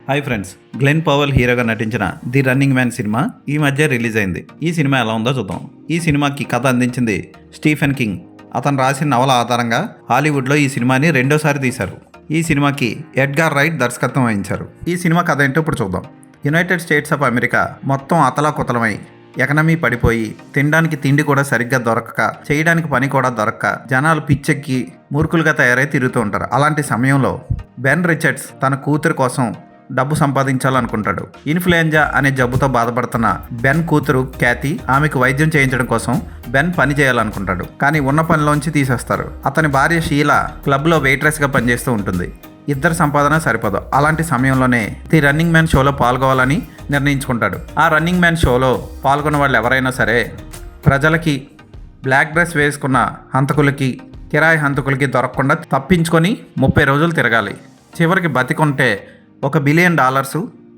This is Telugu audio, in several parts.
హాయ్ ఫ్రెండ్స్, గ్లెన్ పవల్ హీరోగా నటించిన ది రన్నింగ్ మ్యాన్ సినిమా ఈ మధ్య రిలీజ్ అయింది. ఈ సినిమా ఎలా ఉందో చూద్దాం. ఈ సినిమాకి కథ అందించింది స్టీఫెన్ కింగ్. అతను రాసిన నవల ఆధారంగా హాలీవుడ్లో ఈ సినిమాని రెండోసారి తీశారు. ఈ సినిమాకి ఎడ్గార్ రైట్ దర్శకత్వం వహించారు. ఈ సినిమా కథ ఏంటో ఇప్పుడు చూద్దాం. యునైటెడ్ స్టేట్స్ ఆఫ్ అమెరికా మొత్తం అతలాకుతలమై ఎకనమీ పడిపోయి తినడానికి తిండి కూడా సరిగ్గా దొరకక, చేయడానికి పని కూడా దొరక్క జనాలు పిచ్చెక్కి మూర్ఖులుగా తయారై తిరుగుతూ ఉంటారు. అలాంటి సమయంలో బెన్ రిచర్డ్స్ తన కూతురు కోసం డబ్బు సంపాదించాలనుకుంటాడు. ఇన్ఫ్లుయెంజా అనే జబ్బుతో బాధపడుతున్న బెన్ కూతురు క్యాథీ ఆమెకు వైద్యం చేయించడం కోసం బెన్ పని చేయాలనుకుంటాడు. కానీ ఉన్న పనిలోంచి తీసేస్తారు. అతని భార్య షీలా క్లబ్లో వెయిట్రెస్గా పనిచేస్తూ ఉంటుంది. ఇద్దరు సంపాదన సరిపోదు. అలాంటి సమయంలోనే ది రన్నింగ్ మ్యాన్ షోలో పాల్గొవాలని నిర్ణయించుకుంటాడు. ఆ రన్నింగ్ మ్యాన్ షోలో పాల్గొన్న వాళ్ళు ఎవరైనా సరే ప్రజలకి, బ్లాక్ డ్రెస్ వేసుకున్న హంతకులకి, కిరాయి హంతకులకి దొరకకుండా తప్పించుకొని 30 రోజులు తిరగాలి. చివరికి బతికుంటే $1 బిలియన్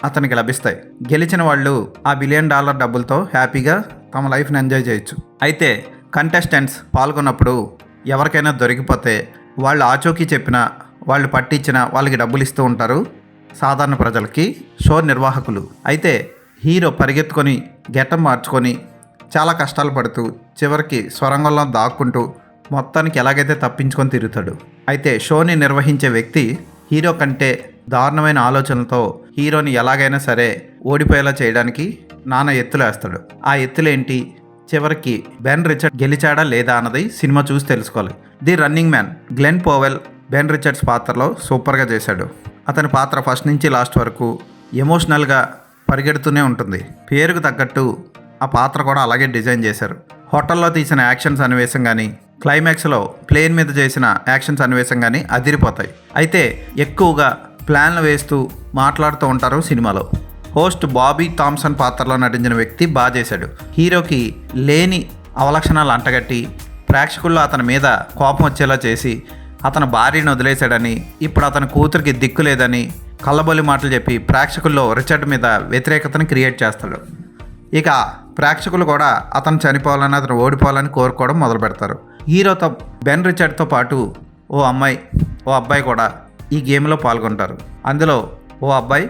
అతనికి లభిస్తాయి. గెలిచిన వాళ్ళు ఆ $1 బిలియన్ డబ్బులతో హ్యాపీగా తమ లైఫ్ని ఎంజాయ్ చేయొచ్చు. అయితే కంటెస్టెంట్స్ పాల్గొన్నప్పుడు ఎవరికైనా దొరికిపోతే వాళ్ళు ఆచూకీ చెప్పినా, వాళ్ళు పట్టించినా వాళ్ళకి డబ్బులు ఇస్తూ ఉంటారు సాధారణ ప్రజలకి షో నిర్వాహకులు. అయితే హీరో పరిగెత్తుకొని గెటప్ మార్చుకొని చాలా కష్టాలు పడుతూ చివరికి స్వరంగంలో దాక్కుంటూ మొత్తానికి ఎలాగైతే తప్పించుకొని తిరుగుతాడు. అయితే షోని నిర్వహించే వ్యక్తి హీరో కంటే దారుణమైన ఆలోచనలతో హీరోని ఎలాగైనా సరే ఓడిపోయేలా చేయడానికి నానా ఎత్తులు వేస్తాడు. ఆ ఎత్తులేంటి, చివరికి బెన్ రిచర్డ్ గెలిచాడా లేదా అన్నది సినిమా చూసి తెలుసుకోవాలి. The running man Glenn Powell Ben Richards పాత్రలో సూపర్గా చేశాడు. అతని పాత్ర ఫస్ట్ నుంచి లాస్ట్ వరకు ఎమోషనల్గా పరిగెడుతూనే ఉంటుంది. పేరుకు తగ్గట్టు ఆ పాత్ర కూడా అలాగే డిజైన్ చేశారు. హోటల్లో తీసిన యాక్షన్ సన్నివేశం కానీ, క్లైమాక్స్లో ప్లేన్ మీద చేసిన యాక్షన్ సన్నివేశం కానీ అదిరిపోతాయి. అయితే ఎక్కువగా ప్లాన్లు వేస్తూ మాట్లాడుతూ ఉంటారు సినిమాలో. హోస్ట్ బాబీ థామ్సన్ పాత్రలో నటించిన వ్యక్తి బాగా చేశాడు. హీరోకి లేని అవలక్షణాలు అంటగట్టి ప్రేక్షకుల్లో అతని మీద కోపం వచ్చేలా చేసి అతని భార్యను వదిలేశాడని, ఇప్పుడు అతని కూతురికి దిక్కు లేదని కళ్ళబొల్లి మాటలు చెప్పి ప్రేక్షకుల్లో రిచర్డ్ మీద వ్యతిరేకతను క్రియేట్ చేస్తాడు. ఇక ప్రేక్షకులు కూడా అతను చనిపోవాలని, అతను ఓడిపోవాలని కోరుకోవడం మొదలు పెడతారు. హీరోతో బెన్ రిచర్డ్తో పాటు ఓ అబ్బాయి కూడా ఈ గేమ్లో పాల్గొంటారు. అందులో ఓ అబ్బాయి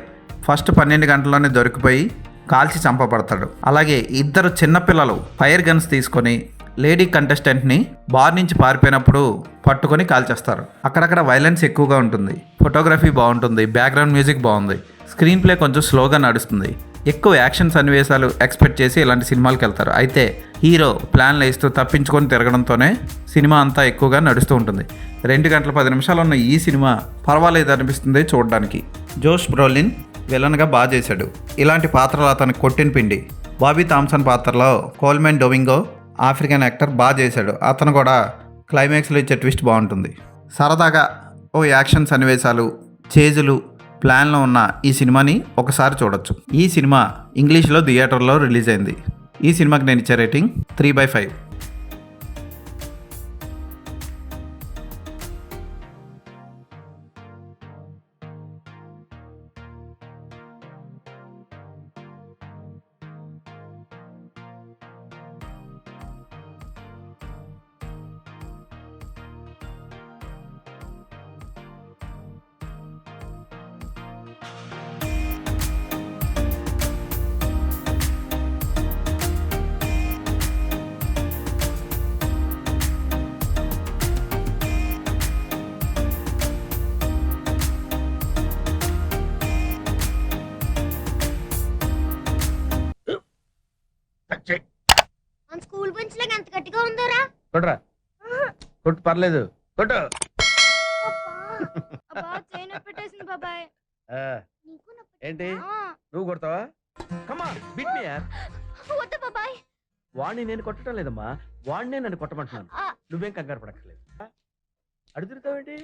ఫస్ట్ 12 గంటల్లోనే దొరికిపోయి కాల్చి చంపబడతాడు. అలాగే ఇద్దరు చిన్నపిల్లలు ఫైర్ గన్స్ తీసుకొని లేడీ కంటెస్టెంట్ని బార్ నుంచి పారిపోయినప్పుడు పట్టుకొని కాల్చేస్తారు. అక్కడక్కడ వైలెన్స్ ఎక్కువగా ఉంటుంది. ఫోటోగ్రఫీ బాగుంటుంది, బ్యాక్గ్రౌండ్ మ్యూజిక్ బాగుంది, స్క్రీన్ ప్లే కొంచెం స్లోగా నడుస్తుంది. ఎక్కువ యాక్షన్ సన్నివేశాలు ఎక్స్పెక్ట్ చేసి ఇలాంటి సినిమాలకు వెళ్తారు. అయితే హీరో ప్లాన్లు వేస్తూ తప్పించుకొని తిరగడంతోనే సినిమా అంతా ఎక్కువగా నడుస్తూ ఉంటుంది. 2 గంటల 10 నిమిషాలు ఉన్న ఈ సినిమా పర్వాలేదు అనిపిస్తుంది చూడడానికి. జోష్ బ్రోలిన్ విలన్గా బాగా చేశాడు. ఇలాంటి పాత్రలు అతను కొట్టిన పిండి. బాబీ థామ్సన్ పాత్రలో కోల్మెన్ డొమింగో ఆఫ్రికన్ యాక్టర్ బాగా చేశాడు. అతను కూడా క్లైమాక్స్లో ఇచ్చే ట్విస్ట్ బాగుంటుంది. సరదాగా ఓ యాక్షన్ సన్నివేశాలు, చేజులు, ప్లాన్లో ఉన్న ఈ సినిమాని ఒకసారి చూడొచ్చు. ఈ సినిమా ఇంగ్లీష్లో థియేటర్లో రిలీజ్ అయింది. ఈ సినిమాకి నేను ఇచ్చే రేటింగ్ 3/5. మన స్కూల్ బెంచ్ లాగా ఎంత గట్టిగా ఉందోరా. కొట్రా, కొట్టు, పర్లేదు, కొట్టు. అబ్బా చైన్ పెట్టేసింది బాబాయ్. నీకు నొప్పి. ఏంటి నువ్వు కొడతావా? కమా బిట్ మీ యార్. వద్దు బాబాయ్. వాడిని నేను కొట్టడం లేదమ్మా, వాడినే నన్ను కొట్టమంటున్నాను. నువ్వేం కంగారు పడక్కర్లేదు. అడుగుతావేంటి?